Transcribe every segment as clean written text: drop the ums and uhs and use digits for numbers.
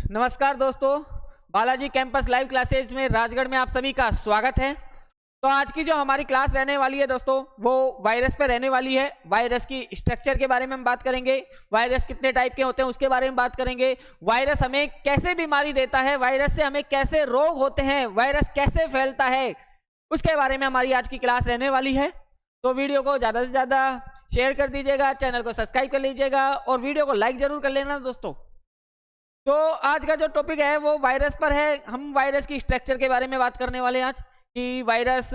नमस्कार दोस्तों, Balaji campus live classes में राजगढ़ में आप सभी का स्वागत है। तो आज की जो हमारी क्लास रहने वाली है दोस्तों, वो वायरस पे रहने वाली है। वायरस की स्ट्रक्चर के बारे में हम बात करेंगे, वायरस कितने टाइप के होते हैं उसके बारे में बात करेंगे, वायरस हमें कैसे बीमारी देता है, वायरस से हमें कैसे रोग होते हैं, वायरस कैसे फैलता है, उसके बारे में हमारी आज की क्लास रहने वाली है। तो वीडियो को ज़्यादा से ज़्यादा शेयर कर दीजिएगा, चैनल को सब्सक्राइब कर लीजिएगा और वीडियो को लाइक जरूर कर लेना दोस्तों। तो आज का जो टॉपिक है वो वायरस पर है। हम वायरस की स्ट्रक्चर के बारे में बात करने वाले हैं आज, कि वायरस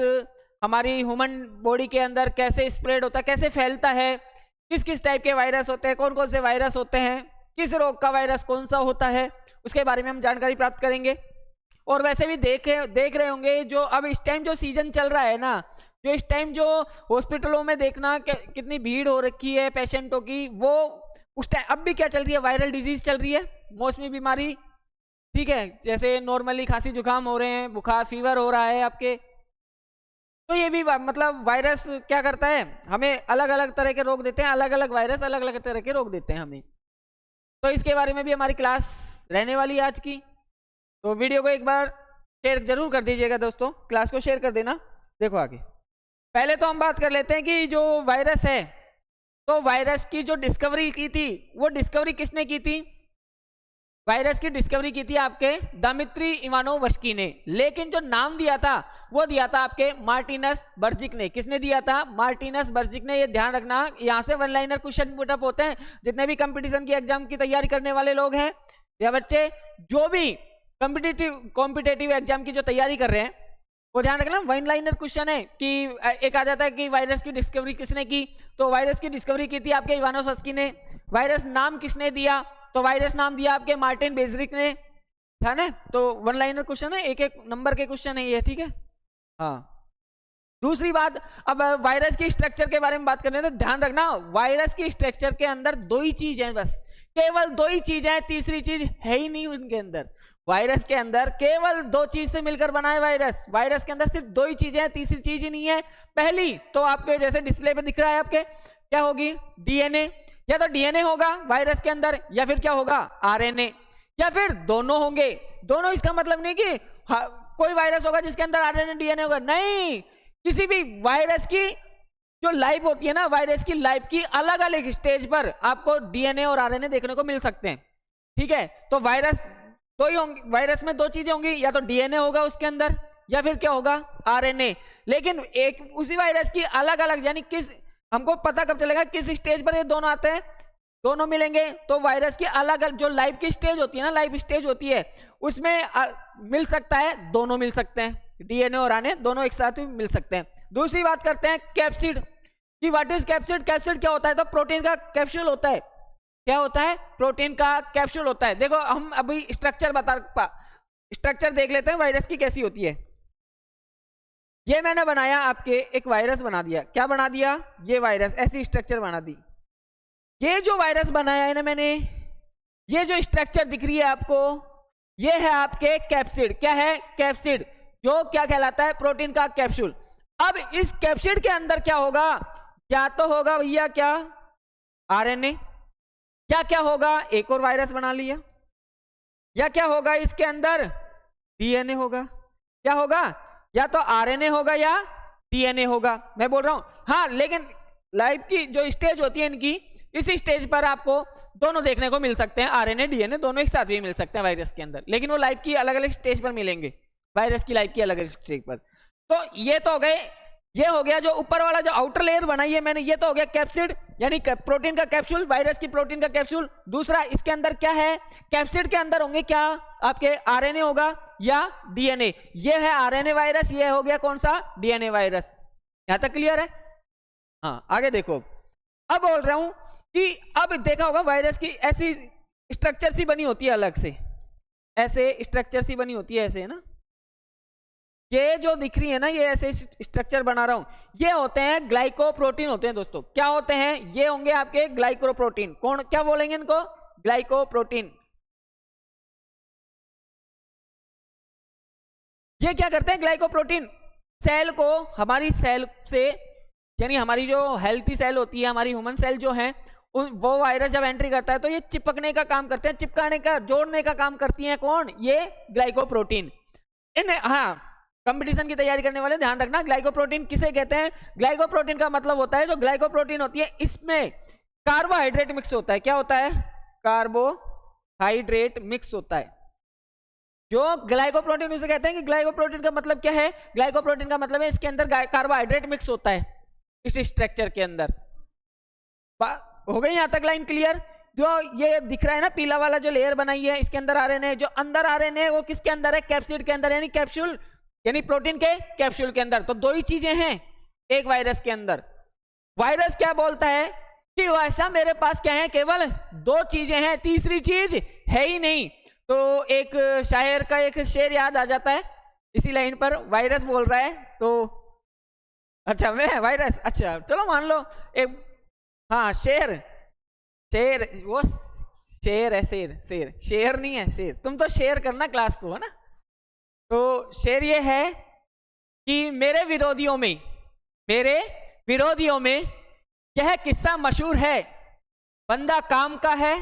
हमारी ह्यूमन बॉडी के अंदर कैसे स्प्रेड होता है, कैसे फैलता है, किस किस टाइप के वायरस होते हैं, कौन कौन से वायरस होते हैं, किस रोग का वायरस कौन सा होता है, उसके बारे में हम जानकारी प्राप्त करेंगे। और वैसे भी देख रहे होंगे जो अब इस टाइम जो सीजन चल रहा है ना, जो इस टाइम जो हॉस्पिटलों में देखना कितनी भीड़ हो रखी है पेशेंटों की, वो उस टाइम अब भी क्या चल रही है, वायरल डिजीज चल रही है, मौसमी बीमारी। ठीक है, जैसे नॉर्मली खांसी जुकाम हो रहे हैं, बुखार फीवर हो रहा है आपके, तो ये भी मतलब वायरस क्या करता है, हमें अलग अलग तरह के रोग देते हैं, अलग अलग वायरस अलग अलग तरह के रोग देते हैं हमें। तो इसके बारे में भी हमारी क्लास रहने वाली है आज की। तो वीडियो को एक बार शेयर जरूर कर दीजिएगा दोस्तों, क्लास को शेयर कर देना। देखो आगे, पहले तो हम बात कर लेते हैं कि जो वायरस है, तो वायरस की जो डिस्कवरी की थी, वो डिस्कवरी किसने की थी? वायरस की डिस्कवरी की थी आपके दमित्री इवानोवस्की ने, लेकिन जो नाम दिया था वो दिया था आपके मार्टिनस बर्जिक ने। किसने दिया था? मार्टिनस बर्जिक ने। ये ध्यान रखना, यहाँ से वन लाइनर क्वेश्चन पुटअप होते हैं। जितने भी कंपटीशन की एग्जाम की तैयारी करने वाले लोग हैं या बच्चे जो भी कॉम्पिटेटिव एग्जाम की जो तैयारी कर रहे हैं, वो ध्यान रखना, वन लाइनर क्वेश्चन है कि एक आ जाता है कि वायरस की डिस्कवरी किसने की, तो वायरस की डिस्कवरी की थी आपके इवानोवस्की ने। वायरस नाम किसने दिया? तो वायरस नाम दिया आपके मार्टिन बेजरिक ने। ध्यान है, तो वन लाइनर क्वेश्चन है, एक एक नंबर के क्वेश्चन है ये। ठीक है, हाँ। दूसरी बात, अब वायरस की स्ट्रक्चर के बारे में बात करने, तो ध्यान रखना, वायरस की स्ट्रक्चर के अंदर दो ही चीज है, बस केवल दो ही चीज है, तीसरी चीज है ही नहीं उनके अंदर। वायरस के अंदर केवल दो चीज से मिलकर बना है वायरस। वायरस के अंदर सिर्फ दो ही चीजें हैं, तीसरी चीज ही नहीं है। पहली तो आपके जैसे डिस्प्ले पे दिख रहा है आपके, क्या होगी? डीएनए। या तो डीएनए होगा वायरस के अंदर, या फिर क्या होगा? आरएनए, या फिर दोनों होंगे। दोनों इसका मतलब नहीं कि कोई वायरस होगा जिसके अंदर आरएनए डीएनए होगा, नहीं। किसी भी वायरस की जो लाइफ होती है ना, वायरस की लाइफ की अलग अलग स्टेज पर आपको डीएनए और आरएनए देखने को मिल सकते हैं। ठीक है, तो वायरस दो ही होंगे, वायरस में दो चीजें होंगी, या तो डीएनए होगा उसके अंदर, या फिर क्या होगा? आरएनए। लेकिन एक उसी वायरस की अलग अलग, यानी किस, हमको पता कब चलेगा किस स्टेज पर ये दोनों आते हैं, दोनों मिलेंगे? तो वायरस की अलग अलग जो लाइफ की स्टेज होती है ना, लाइफ स्टेज होती है, उसमें मिल सकता है, दोनों मिल सकते हैं, डीएनए और आरएनए दोनों एक साथ भी मिल सकते हैं। दूसरी बात करते हैं कैप्सिड कि व्हाट इज कैप्सिड। कैप्सिड क्या होता है? तो प्रोटीन का कैप्सूल होता है। क्या होता है? प्रोटीन का कैप्सूल होता है। देखो, हम अभी स्ट्रक्चर देख लेते हैं वायरस की कैसी होती है। ये मैंने बनाया, आपके एक वायरस बना दिया। क्या बना दिया? ये वायरस, ऐसी स्ट्रक्चर बना दी। ये जो वायरस बनाया है ना मैंने, ये जो स्ट्रक्चर दिख रही है आपको, ये है आपके कैप्सिड। क्या है? कैप्सिड, जो क्या कहलाता है? प्रोटीन का कैप्सूल। अब इस कैप्सिड के अंदर क्या होगा? क्या तो होगा भैया, क्या? आरएनए। क्या क्या होगा? एक और वायरस बना लिया। या क्या होगा इसके अंदर? डीएनए होगा। क्या होगा? या तो आरएनए होगा या डीएनए होगा, मैं बोल रहा हूं। हाँ, लेकिन लाइफ की जो स्टेज होती है इनकी, इस स्टेज पर आपको दोनों देखने को मिल सकते हैं, आरएनए डीएनए दोनों एक साथ भी मिल सकते हैं वायरस के अंदर, लेकिन वो लाइफ की अलग अलग स्टेज पर मिलेंगे, वायरस की लाइफ की अलग अलग स्टेज पर। तो ये तो हो गए, ये हो गया जो ऊपर वाला जो आउटर लेयर बनाई है मैंने, ये तो हो गया कैप्सिड, यानी प्रोटीन का कैप्सूल, वायरस की प्रोटीन का कैप्सूल। दूसरा, इसके अंदर क्या है? कैप्सिड के अंदर होंगे क्या? आपके आरएनए होगा या डीएनए। ये है आरएनए वायरस, ये हो गया कौन सा? DNA virus. यहां तक क्लियर है? हाँ, आगे देखो। अब बोल रहा हूं कि अब देखा होगा वायरस की ऐसी स्ट्रक्चर सी बनी होती है, अलग से ऐसे स्ट्रक्चर सी बनी होती है, ऐसे है ना। ये जो दिख रही है ना, ये ऐसे स्ट्रक्चर बना रहा हूं, ये होते हैं ग्लाइकोप्रोटीन होते हैं दोस्तों। क्या होते हैं? ये होंगे आपके ग्लाइकोप्रोटीन। कौन, क्या बोलेंगे इनको? ग्लाइकोप्रोटीन। ये क्या करते हैं? ग्लाइकोप्रोटीन सेल को, हमारी सेल से, यानी हमारी जो हेल्थी सेल होती है, हमारी ह्यूमन सेल जो है, वो वायरस जब एंट्री करता है तो ये चिपकने का काम करते हैं, चिपकाने का, जोड़ने का काम करती हैं कौन, ये ग्लाइकोप्रोटीन। हाँ, कंपटीशन की तैयारी करने वाले ध्यान रखना, ग्लाइकोप्रोटीन किसे कहते हैं? ग्लाइकोप्रोटीन का मतलब होता है जो ग्लाइकोप्रोटीन होती है इसमें कार्बोहाइड्रेट मिक्स होता है। क्या होता है? कार्बोहाइड्रेट मिक्स होता है। जो ग्लाइकोप्रोटीन उसे कहते हैं कि ग्लाइकोप्रोटीन का मतलब क्या है? ग्लाइकोप्रोटीन का मतलब है इसके अंदर कार्बोहाइड्रेट मिक्स होता है इस स्ट्रक्चर के अंदर। हो गई यहां तक लाइन क्लियर? जो ये दिख रहा है ना पीला वाला जो लेयर बनाई है, इसके अंदर आरएनए, जो अंदर आरएनए वो किसके अंदर है? कैप्सिड के अंदर, यानी कैप्सूल, यानी प्रोटीन के कैप्सूल के अंदर। तो दो ही चीजें हैं एक वायरस के अंदर। वायरस क्या बोलता है कि वैसा मेरे पास क्या है? केवल दो चीजें हैं, तीसरी चीज है ही नहीं। तो एक शायर का एक शेर याद आ जाता है इसी लाइन पर। वायरस बोल रहा है तो अच्छा मैं वायरस, अच्छा चलो मान लो एक, हाँ शेर, शेर वो शेर है, शेर शेर शेर नहीं है, शेर। तुम तो शेर करना क्लास को, है ना? तो शेर ये है कि मेरे विरोधियों में यह किस्सा मशहूर है, बंदा काम का है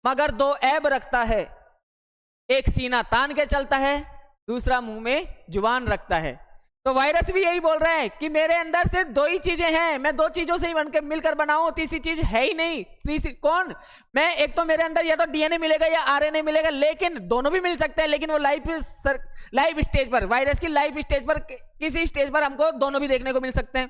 मगर दो ऐब रखता है, एक सीना तान के चलता है, दूसरा मुंह में जुबान रखता है। तो वायरस भी यही बोल रहा है कि मेरे अंदर सिर्फ दो ही चीजें हैं, मैं दो चीजों से ही बनकर मिलकर बनाऊं, तीसरी चीज है ही नहीं। तीसरी कौन? मैं, एक तो मेरे अंदर या तो डीएनए मिलेगा या आरएनए मिलेगा, लेकिन दोनों भी मिल सकते हैं, लेकिन वो लाइव स्टेज पर, वायरस की लाइव स्टेज पर, किसी स्टेज पर हमको दोनों भी देखने को मिल सकते हैं।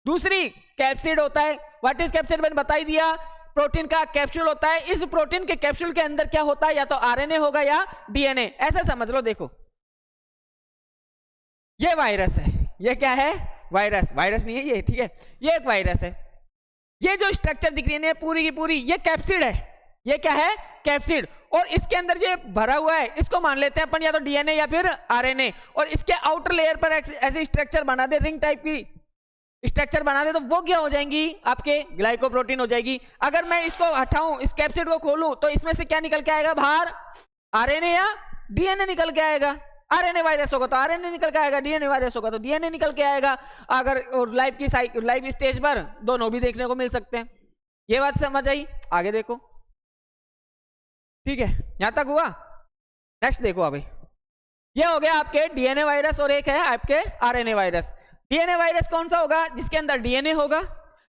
दूसरी कैप्सिड होता है। What is capsid? मैंने बता ही दिया, प्रोटीन का कैप्सूल होता है। इस प्रोटीन के कैप्सूल के अंदर क्या होता है? या तो आरएनए होगा या डीएनए। ऐसे समझ लो, देखो ये वायरस है, ये क्या है? वायरस। वायरस नहीं है ये, ठीक है, ये एक वायरस है। ये जो स्ट्रक्चर दिख रही है पूरी की पूरी, ये कैप्सिड है। ये क्या है? कैप्सिड। और इसके अंदर जो भरा हुआ है इसको मान लेते हैं अपन या तो डीएनए या फिर आरएनए। और इसके आउटर लेयर पर ऐसी स्ट्रक्चर बना दे, रिंग टाइप की स्ट्रक्चर बना दे, तो वो क्या हो जाएंगी? आपके ग्लाइकोप्रोटीन हो जाएगी। अगर मैं इसको हटाऊं, इस कैप्सिड को खोलूं, तो इसमें से क्या निकल के आएगा बाहर? आरएनए या डीएनए निकल के आएगा। आरएनए वायरस होगा तो आरएनए निकल के आएगा, डीएनए वायरस होगा तो डीएनए निकल के आएगा। अगर लाइव स्टेज पर दोनों भी देखने को मिल सकते हैं। ये बात समझ आई? आगे देखो, ठीक है, यहां तक हुआ। नेक्स्ट देखो अभी, ये हो गया आपके डीएनए वायरस और एक है आपके आरएनए वायरस। डीएनए वायरस कौन सा होगा? जिसके अंदर डीएनए होगा।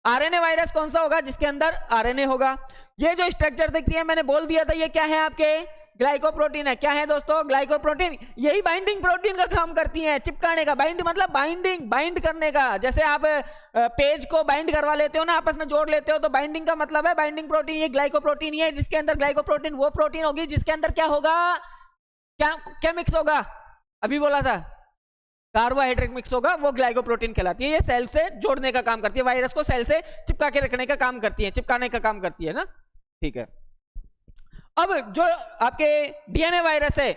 आरएनए वायरस कौन सा होगा? जिसके अंदर आरएनए होगा। ये जो स्ट्रक्चर दिख रही है, मैंने बोल दिया था, ये क्या है? आपके ग्लाइकोप्रोटीन है। क्या है दोस्तों? ग्लाइकोप्रोटीन। यही बाइंडिंग प्रोटीन का काम करती है, चिपकाने का। बाइंड मतलब बाइंडिंग, बाइंड करने का। जैसे आप पेज को बाइंड करवा लेते हो ना, आपस में जोड़ लेते हो, तो बाइंडिंग का मतलब है बाइंडिंग प्रोटीन। ये ग्लाइकोप्रोटीन है, जिसके अंदर ग्लाइकोप्रोटीन वो प्रोटीन होगी जिसके अंदर क्या होगा? क्या मिक्स होगा? अभी बोला था कार्बोहाइड्रेट मिक्स होगा, वो ग्लाइकोप्रोटीन कहलाती है। ये सेल से जोड़ने का काम करती है, वायरस को सेल से चिपका के रखने का काम करती है, चिपकाने का काम करती है ना, ठीक है। अब जो आपके डीएनए वायरस है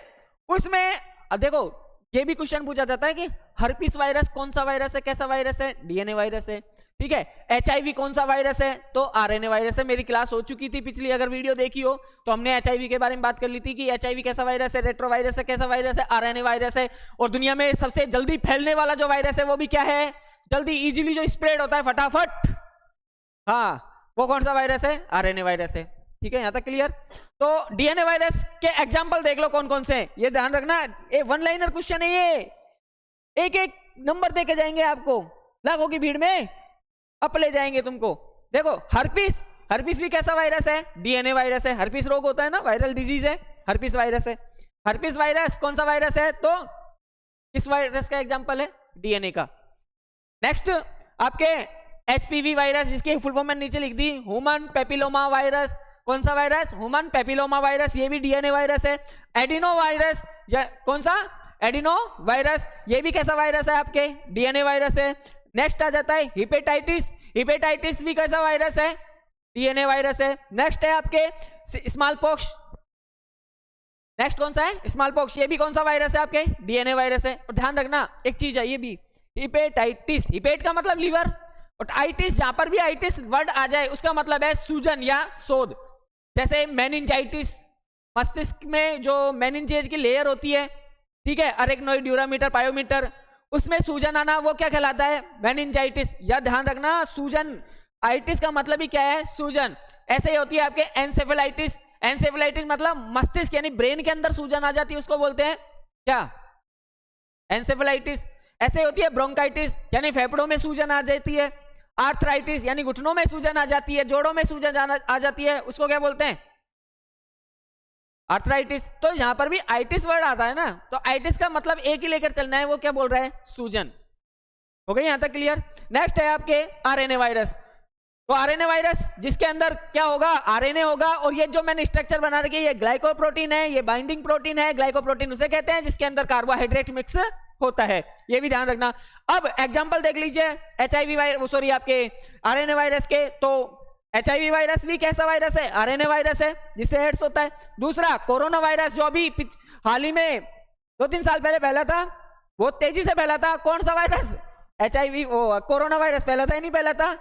उसमें अब देखो, ये भी क्वेश्चन पूछा जाता है कि हर्पिस वायरस कौन सा वायरस है? कैसा वायरस है? डीएनए वायरस है, ठीक है। एचआईवी कौन सा वायरस है? तो आरएनए वायरस है। मेरी क्लास हो चुकी थी पिछली, अगर वीडियो देखी हो तो हमने एचआईवी के बारे में बात कर ली थी कि एचआईवी कैसा वायरस है, रेट्रो वायरस है कैसा वायरस है, आरएनए वायरस है। और दुनिया में सबसे जल्दी फैलने वाला जो वायरस है वो भी क्या है? जल्दी इजीली जो स्प्रेड होता है फटाफट, हाँ, वो कौन सा वायरस है? आरएनए वायरस है, ठीक है। यहां तक क्लियर? तो डीएनए वायरस के एग्जांपल देख लो कौन कौन से हैं, ये ध्यान रखना। ये वन लाइनर क्वेश्चन है, ये एक एक नंबर देके जाएंगे आपको, लाखों की भीड़ में अप ले जाएंगे तुमको। देखो हर्पिस, हर्पिस भी कैसा वायरस है? डीएनए वायरस है। हर्पिस रोग होता है ना, वायरल डिजीज है, हर्पिस वायरस है। हर्पिस वायरस कौन सा वायरस है? तो किस वायरस का एग्जांपल है? डीएनए का। नेक्स्ट आपके एचपीवी वायरस, जिसकी फुल फॉर्म मैंने नीचे लिख दी, ह्यूमन पेपिलोमा वायरस। कौन सा वायरस? ह्यूमन पेपिलोमा वायरस, ये भी डीएनए वायरस है। एडिनो वायरस, कौन सा? एडिनो वायरस, ये भी कैसा वायरस है? आपके डीएनए वायरस है। नेक्स्ट आ जाता है हिपेटाइटिस, हिपेटाइटिस भी कैसा वायरस है? डीएनए वायरस है। नेक्स्ट है आपके स्मॉल पॉक्स, नेक्स्ट कौन सा है? स्मॉल पॉक्स, ये भी कौन सा वायरस है? आपके डीएनए वायरस है। और ध्यान रखना एक चीज है, ये भी हिपेटाइटिस, हिपेट का मतलब लीवर, और आइटिस, जहां पर भी आइटिस वर्ड आ जाए उसका मतलब है सूजन या शोध। जैसे मेनिंजाइटिस, मस्तिष्क में जो मेनिंजेज की लेयर होती है, ठीक है, अरेक्नोइड ड्यूरामीटर पायोमीटर, उसमें सूजन आना, वो क्या कहलाता है? मेनिंजाइटिस। या ध्यान रखना, सूजन, आइटिस का मतलब ही क्या है? सूजन। ऐसे ही होती है आपके एनसेफेलाइटिस। एनसेफेलाइटिस मतलब मस्तिष्क यानी ब्रेन के अंदर सूजन आ जाती है, उसको बोलते हैं क्या, एनसेफेलाइटिस। ऐसे होती है ब्रोंकाइटिस यानी फेफड़ों में सूजन आ जाती है। आर्थराइटिस यानी घुटनों में सूजन आ जाती है, जोड़ों में सूजन आ जाती है, उसको क्या बोलते हैं, आर्थराइटिस। तो यहां पर भी आइटिस वर्ड आता है ना, तो आइटिस का मतलब एक ही लेकर चलना है, वो क्या बोल रहा है, सूजन। हो गई यहां तक क्लियर। नेक्स्ट है आपके आरएनए वायरस। तो आरएनए वायरस जिसके अंदर क्या होगा, आरएनए होगा, और ये जो मैंने स्ट्रक्चर बना रखी है ये ग्लाइकोप्रोटीन है, ये बाइंडिंग प्रोटीन है। ग्लाइकोप्रोटीन उसे कहते हैं जिसके अंदर कार्बोहाइड्रेट मिक्स होता है, ये भी ध्यान रखना। अब एग्जांपल देख लीजिए एचआईवी वायरस, सॉरी आपके आरएनए वायरस के। तो एचआईवी वायरस भी कैसा वायरस है, आरएनए वायरस है जिससे एड्स होता है। दूसरा कोरोना वायरस जो अभी हाल ही में 2-3 साल पहले फैला था, बहुत तेजी से फैला था। कौन सा वायरस, एचआईवी, कोरोना वायरस फैला था, नहीं फैला था,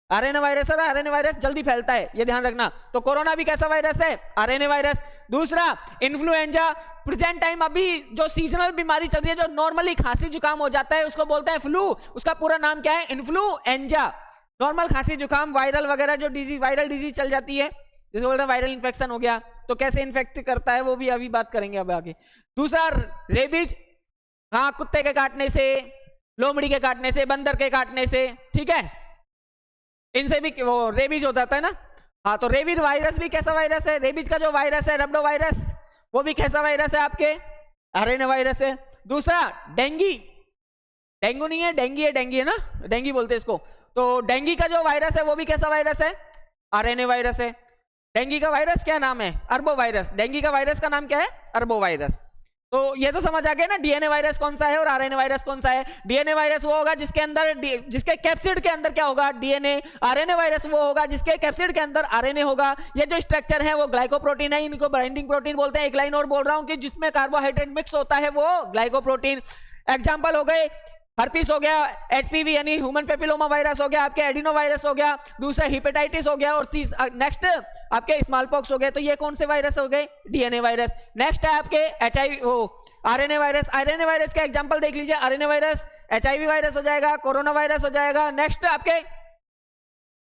आरएनए वायरस। और आरएनए वायरस जल्दी फैलता है, ये ध्यान रखना। तो कोरोना भी कैसा वायरस है, आरएनए वायरस। दूसरा इन्फ्लुएंजा, प्रेजेंट टाइम अभी जो सीजनल बीमारी चल रही है, जो नॉर्मली खांसी जुकाम हो जाता है उसको बोलते हैं फ्लू, उसका पूरा नाम क्या है, इन्फ्लुएंजा। नॉर्मल खांसी जुकाम, वायरल वगैरह जो डिजीज, वायरल डिजीज चल जाती है जिसको बोलते हैं वायरल इन्फेक्शन हो गया, तो कैसे इन्फेक्ट करता है वो भी अभी बात करेंगे अब आगे। दूसरा रेबीज, हाँ, कुत्ते के काटने से, लोमड़ी के काटने से, बंदर के काटने से, ठीक है, इनसे भी वो रेबीज हो जाता है ना। हाँ, तो रेबीज वायरस भी कैसा वायरस है, रेबीज का जो वायरस है रब्डो वायरस, वो भी कैसा वायरस है, आपके आरएनए वायरस है। दूसरा डेंगी, डेंगू नहीं है, डेंगी है, डेंगी है ना, डेंगी बोलते हैं इसको। तो डेंगी का जो वायरस है वो भी कैसा वायरस है, आरएनए वायरस है। डेंगी का वायरस क्या नाम है, अर्बो वायरस। डेंगी का वायरस का नाम क्या है, अर्बो वायरस। तो ये तो समझ आ गया ना डीएनए वायरस कौन सा है और आरएनए वायरस कौन सा है। डीएनए वायरस वो होगा जिसके अंदर जिसके कैप्सिड के अंदर क्या होगा, डीएनए। आरएनए वायरस वो होगा जिसके कैप्सिड के अंदर आरएनए होगा। ये जो स्ट्रक्चर है वो ग्लाइकोप्रोटीन है, इनको बाइंडिंग प्रोटीन बोलते हैं। एक लाइन और बोल रहा हूं कि जिसमें कार्बोहाइड्रेट मिक्स होता है वो ग्लाइकोप्रोटीन। एग्जाम्पल हो गए हर्पीस हो गया, एचपीवी यानी ह्यूमन पेपिलोमा वायरस हो गया, आपके एडिनो वायरस हो गया, दूसरा हिपेटाइटिस हो गया, और नेक्स्ट आपके स्मॉल पॉक्स हो गए। तो ये कौन से वायरस हो गए, डीएनए वायरस। नेक्स्ट है आपके HIV, RNA virus. RNA virus का एग्जांपल देख लीजिए, आरएनए वायरस, एचआईवी वायरस हो जाएगा, कोरोना वायरस हो जाएगा। नेक्स्ट आपके,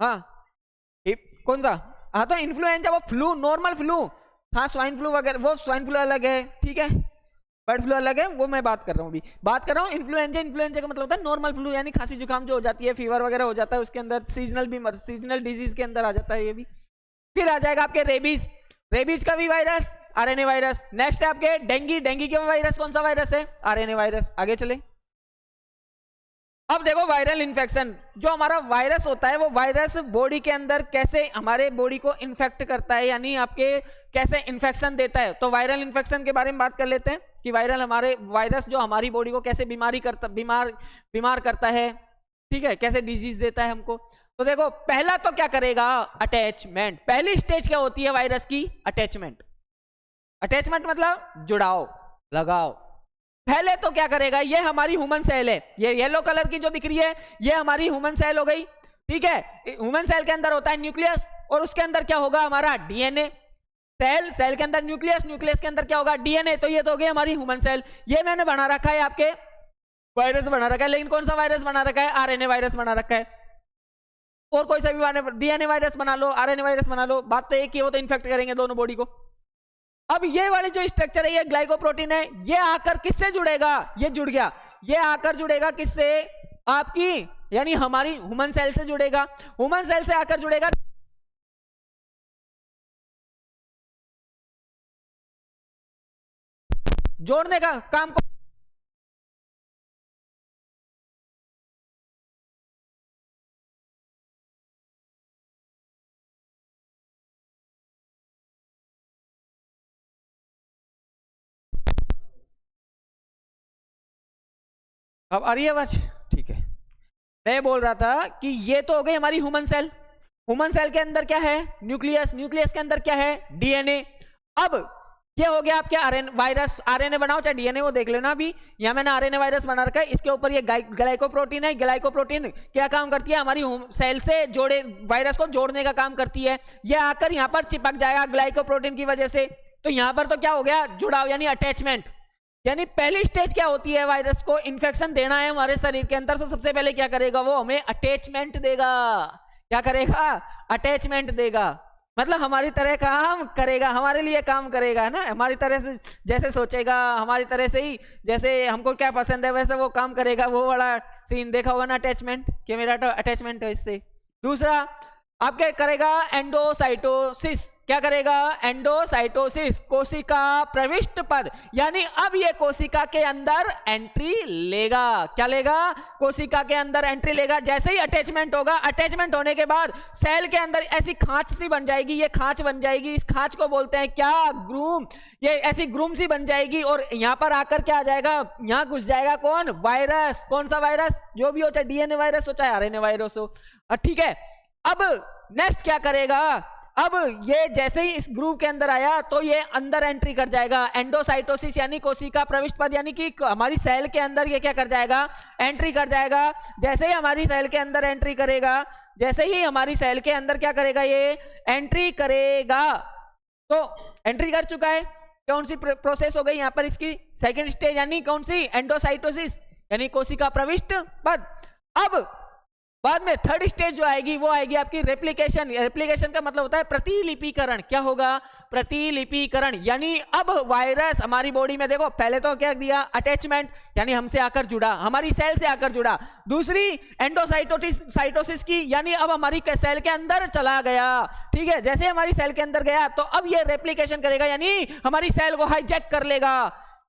हाँ कौन सा, हाँ तो इन्फ्लुएंजा, वो फ्लू, नॉर्मल फ्लू, हाँ स्वाइन फ्लू वगैरह, वो स्वाइन फ्लू अलग है, ठीक है, बर्ड फ्लू अलग है, वो मैं बात कर रहा हूँ अभी। बात कर रहा हूँ इन्फ्लुएंजा। इन्फ्लुएंजा का मतलब होता है नॉर्मल फ्लू, यानी खांसी जुकाम जो हो जाती है, फीवर वगैरह हो जाता है, उसके अंदर सीजनल बीमारी, सीजनल डिजीज के अंदर आ जाता है ये भी। फिर आ जाएगा आपके रेबीज, रेबीज का भी वायरस आरएनए वायरस। नेक्स्ट है आपके डेंगी, डेंगी के वायरस कौन सा वायरस है, आरएनए वायरस। आगे चले, अब देखो वायरल इन्फेक्शन, जो हमारा वायरस होता है वो वायरस बॉडी के अंदर कैसे हमारे बॉडी को इन्फेक्ट करता है, यानी आपके कैसे इन्फेक्शन देता है। तो वायरल इन्फेक्शन के बारे में बात कर लेते हैं कि वायरस जो हमारी बॉडी को कैसे बीमार करता है, ठीक है, कैसे डिजीज देता है हमको। तो देखो पहला तो क्या करेगा, अटैचमेंट। पहली स्टेज क्या होती है वायरस की, अटैचमेंट। अटैचमेंट मतलब जुड़ाव, लगाव। पहले तो क्या करेगा, ये हमारी ह्यूमन सेल है, ये येलो कलर की जो दिख रही है ये हमारी ह्यूमन सेल हो गई, ठीक है। ह्यूमन सेल के अंदर होता है न्यूक्लियस, और उसके अंदर क्या होगा हमारा डीएनए। सेल के अंदर न्यूक्लियस, न्यूक्लियस के अंदर क्या होगा, डीएनए। तो ये तो हो गई हमारी ह्यूमन सेल। ये मैंने बना रखा है आपके वायरस बना रखा है, लेकिन कौन सा वायरस बना रखा है, आरएनए वायरस बना रखा है। और कोई सा भी डीएनए वायरस बना लो, आरएनए वायरस बना लो, बात तो एक ही, वो तो इन्फेक्ट करेंगे दोनों बॉडी को। अब ये वाली जो स्ट्रक्चर है ये ग्लाइकोप्रोटीन है, ये आकर किससे जुड़ेगा, ये जुड़ गया, ये आकर जुड़ेगा किससे, आपकी यानी हमारी ह्यूमन सेल से जुड़ेगा। ह्यूमन सेल से आकर जुड़ेगा, जोड़ने का काम को अब आ रही है आवाज, ठीक है। मैं बोल रहा था कि ये तो हो गई हमारी ह्यूमन सेल। ह्यूमन सेल के अंदर क्या है, न्यूक्लियस, न्यूक्लियस के अंदर क्या है, डीएनए। अब ये हो गया आपके आरएनए वायरस, आरएनए बनाओ चाहे डीएनए, वो देख लेना। अभी यहां मैंने आरएनए वायरस बना रखा है, इसके ऊपर ये ग्लाइकोप्रोटीन है। ग्लाइकोप्रोटीन क्या काम करती है, हमारी सेल से जोड़े वायरस को जोड़ने का काम करती है। ये आकर यहां पर चिपक जाएगा ग्लाइकोप्रोटीन की वजह से। तो यहां पर तो क्या हो गया, जुड़ाव यानी अटैचमेंट। यानी पहली स्टेज क्या होती है, वायरस को इन्फेक्शन देना है हमारे शरीर के अंदर, तो सबसे पहले क्या करेगा, वो हमें अटैचमेंट देगा। क्या करेगा, अटैचमेंट देगा। मतलब हमारी तरह काम करेगा, हमारे लिए काम करेगा ना, हमारी तरह से जैसे सोचेगा, हमारी तरह से ही, जैसे हमको क्या पसंद है वैसे वो काम करेगा। वो वाला सीन देखा होगा ना, अटैचमेंट, कि मेरा तो अटैचमेंट है इससे। दूसरा आप क्या करेगा, एंडोसाइटोसिस। क्या करेगा, एंडोसाइटोसिस, कोशिका प्रविष्ट पद, यानी अब ये कोशिका के अंदर एंट्री लेगा। क्या लेगा, कोशिका के अंदर एंट्री लेगा। जैसे ही अटैचमेंट होगा, अटैचमेंट होने के बाद सेल के अंदर ऐसी खांच सी बन जाएगी, ये खांच बन जाएगी, इस खांच को बोलते हैं क्या, ग्रूम। ये ऐसी ग्रूम सी बन जाएगी और यहाँ पर आकर क्या आ जाएगा, यहाँ घुस जाएगा कौन, वायरस। कौन सा वायरस, जो भी हो, चाहे डीएनए वायरस हो चाहे आरएनए वायरस हो, ठीक है। अब नेक्स्ट क्या करेगा, अब ये जैसे ही इस ग्रुप के अंदर आया तो ये अंदर एंट्री कर जाएगा। एंडोसाइटोसिस यानी कोशिका प्रविष्ट पद, यानी कि हमारी सेल के अंदर ये क्या कर जाएगा, एंट्री कर जाएगा। जैसे ही हमारी सेल के अंदर एंट्री करेगा, जैसे ही हमारी सेल के अंदर क्या करेगा, ये एंट्री करेगा। तो एंट्री कर चुका है, कौन सी प्रोसेस हो गई यहाँ पर, इसकी सेकेंड स्टेज, यानी कौन सी, एंडोसाइटोसिस यानी कोशिका प्रविष्ट पद। अब बाद में थर्ड स्टेज जो आएगी वो आएगी आपकी रेप्लिकेशन। रेप्लिकेशन का मतलब होता है प्रतिलिपिकरण। क्या होगा, प्रतिलिपिकरण, यानी अब वायरस हमारी बॉडी में, देखो पहले तो क्या दिया, अटैचमेंट यानी हमसे आकर जुड़ा, हमारी सेल से आकर जुड़ा। दूसरी एंडोसाइटोसिस की, यानी अब हमारी सेल के अंदर चला गया, ठीक है। जैसे हमारी सेल के अंदर गया तो अब ये रेप्लिकेशन करेगा, यानी हमारी सेल को हाईजैक कर लेगा,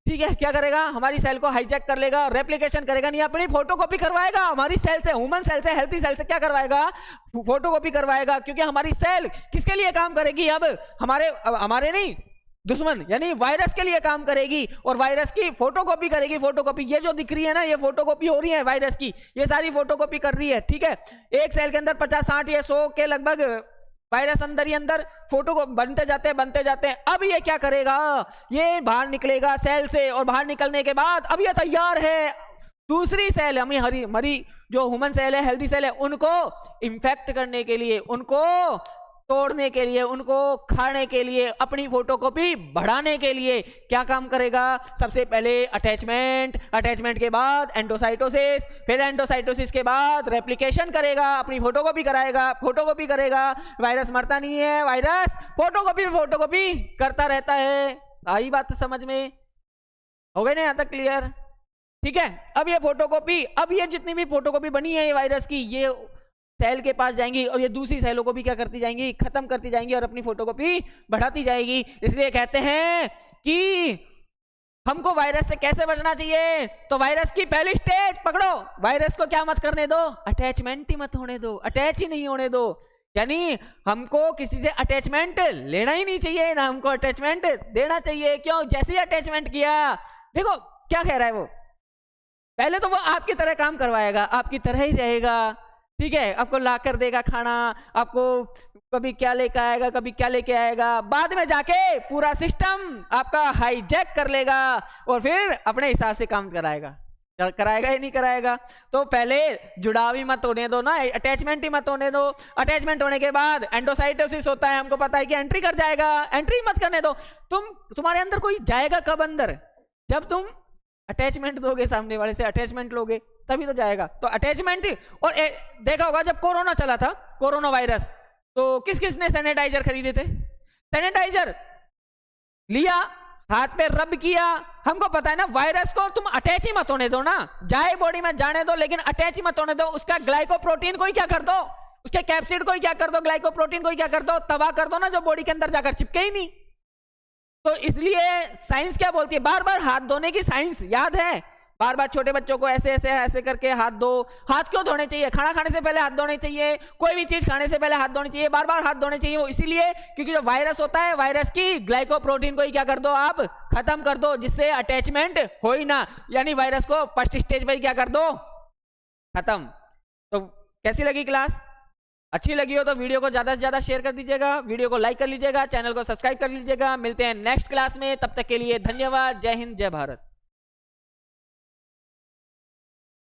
ठीक है। क्या करेगा, हमारी सेल को हाईजैक कर लेगा, रेप्लिकेशन करेगा, नहीं अपनी फोटोकॉपी करवाएगा हमारी सेल से, ह्यूमन सेल से, हेल्थी सेल से क्या करवाएगा, फोटोकॉपी करवाएगा। क्योंकि हमारी सेल किसके लिए काम करेगी, अब हमारे नहीं, दुश्मन यानी वायरस के लिए काम करेगी और वायरस की फोटोकॉपी करेगी। फोटोकॉपी ये जो दिख रही है ना, ये फोटोकॉपी हो रही है वायरस की, ये सारी फोटोकॉपी कर रही है, ठीक है। एक सेल के अंदर 50-60 या 100 के लगभग वायरस अंदर ही अंदर फोटो को बनते जाते हैं। अब ये क्या करेगा, ये बाहर निकलेगा सेल से, और बाहर निकलने के बाद अब ये तैयार है दूसरी सेल, हमारी जो ह्यूमन सेल है, हेल्दी सेल है, उनको इन्फेक्ट करने के लिए, उनको तोड़ने के लिए, उनको खाने के लिए, अपनी फोटोकॉपी बढ़ाने के लिए क्या काम करेगा, सबसे पहले अटैचमेंट के बाद एंडोसाइटोसिस, फिर एंडोसाइटोसिस के बाद रेप्लिकेशन करेगा, अपनी फोटोकॉपी करेगा। वायरस मरता नहीं है, वायरस फोटोकॉपी करता रहता है। आई बात समझ में हो गई ना, यहां तक क्लियर, ठीक है। अब ये फोटोकॉपी, अब ये जितनी भी फोटोकॉपी बनी है ये वायरस की, ये सेल के पास जाएंगी और ये दूसरी सेलों को भी क्या करती जाएंगी, खत्म करती जाएंगी और अपनी फोटोकॉपी बढ़ाती जाएगी। इसलिए कहते हैं कि हमको वायरस से कैसे बचना चाहिए, तो वायरस की पहली स्टेज पकड़ो, वायरस को क्या मत करने दो, अटैचमेंट ही मत होने दो, अटैच ही नहीं होने दो। यानी हमको किसी से अटैचमेंट लेना ही नहीं चाहिए, ना हमको अटैचमेंट देना चाहिए। क्यों, जैसे ही अटैचमेंट किया, देखो क्या कह रहा है वो, पहले तो वो आपकी तरह काम करवाएगा, आपकी तरह ही रहेगा, ठीक है। आपको ला कर देगा खाना, आपको कभी क्या लेकर आएगा, कभी क्या लेके आएगा, बाद में जाके पूरा सिस्टम आपका हाईजैक कर लेगा और फिर अपने हिसाब से काम कराएगा या नहीं कराएगा। तो पहले जुड़ाव ही मत होने दो ना, अटैचमेंट ही मत होने दो। अटैचमेंट होने के बाद एंडोसाइटोसिस होता है, हमको पता है कि एंट्री कर जाएगा, एंट्री मत करने दो। तुम्हारे अंदर कोई जाएगा कब अंदर, जब तुम अटैचमेंट दोगे, सामने वाले से अटैचमेंट लोगे तभी तो जाएगा। तो अटैचमेंट, और देखा होगा जब कोरोना चला था, कोरोना वायरस, तो किसने सैनिटाइजर खरीदे थे, सैनिटाइजर लिया, हाथ पे रब किया। हमको पता है ना, वायरस को तुम अटैच ही मत होने दो ना, जाए बॉडी में जाने दो, लेकिन अटैच ही मत होने दो। उसका ग्लाइकोप्रोटीन को ही क्या कर दो, उसके कैप्सिड को ही क्या कर दो, ग्लाइकोप्रोटीन को ही क्या कर दो, तबाह कर दो ना, जो बॉडी के अंदर जाकर चिपके ही नहीं। तो इसलिए साइंस क्या बोलती है, बार बार हाथ धोने की साइंस याद है, बार बार छोटे बच्चों को ऐसे करके हाथ दो। हाथ क्यों धोने चाहिए, खाना खाने से पहले हाथ धोने चाहिए, कोई भी चीज खाने से पहले हाथ धोने चाहिए, बार बार हाथ धोने चाहिए। वो इसीलिए क्योंकि जो वायरस होता है, वायरस की ग्लाइकोप्रोटीन को ही क्या कर दो, आप खत्म कर दो, जिससे अटैचमेंट हो ही ना, यानी वायरस को फर्स्ट स्टेज पर क्या कर दो, खत्म। तो कैसी लगी क्लास, अच्छी लगी हो तो वीडियो को ज्यादा से ज्यादा शेयर कर दीजिएगा, वीडियो को लाइक कर लीजिएगा, चैनल को सब्सक्राइब कर लीजिएगा। मिलते हैं नेक्स्ट क्लास में, तब तक के लिए धन्यवाद। जय हिंद, जय भारत।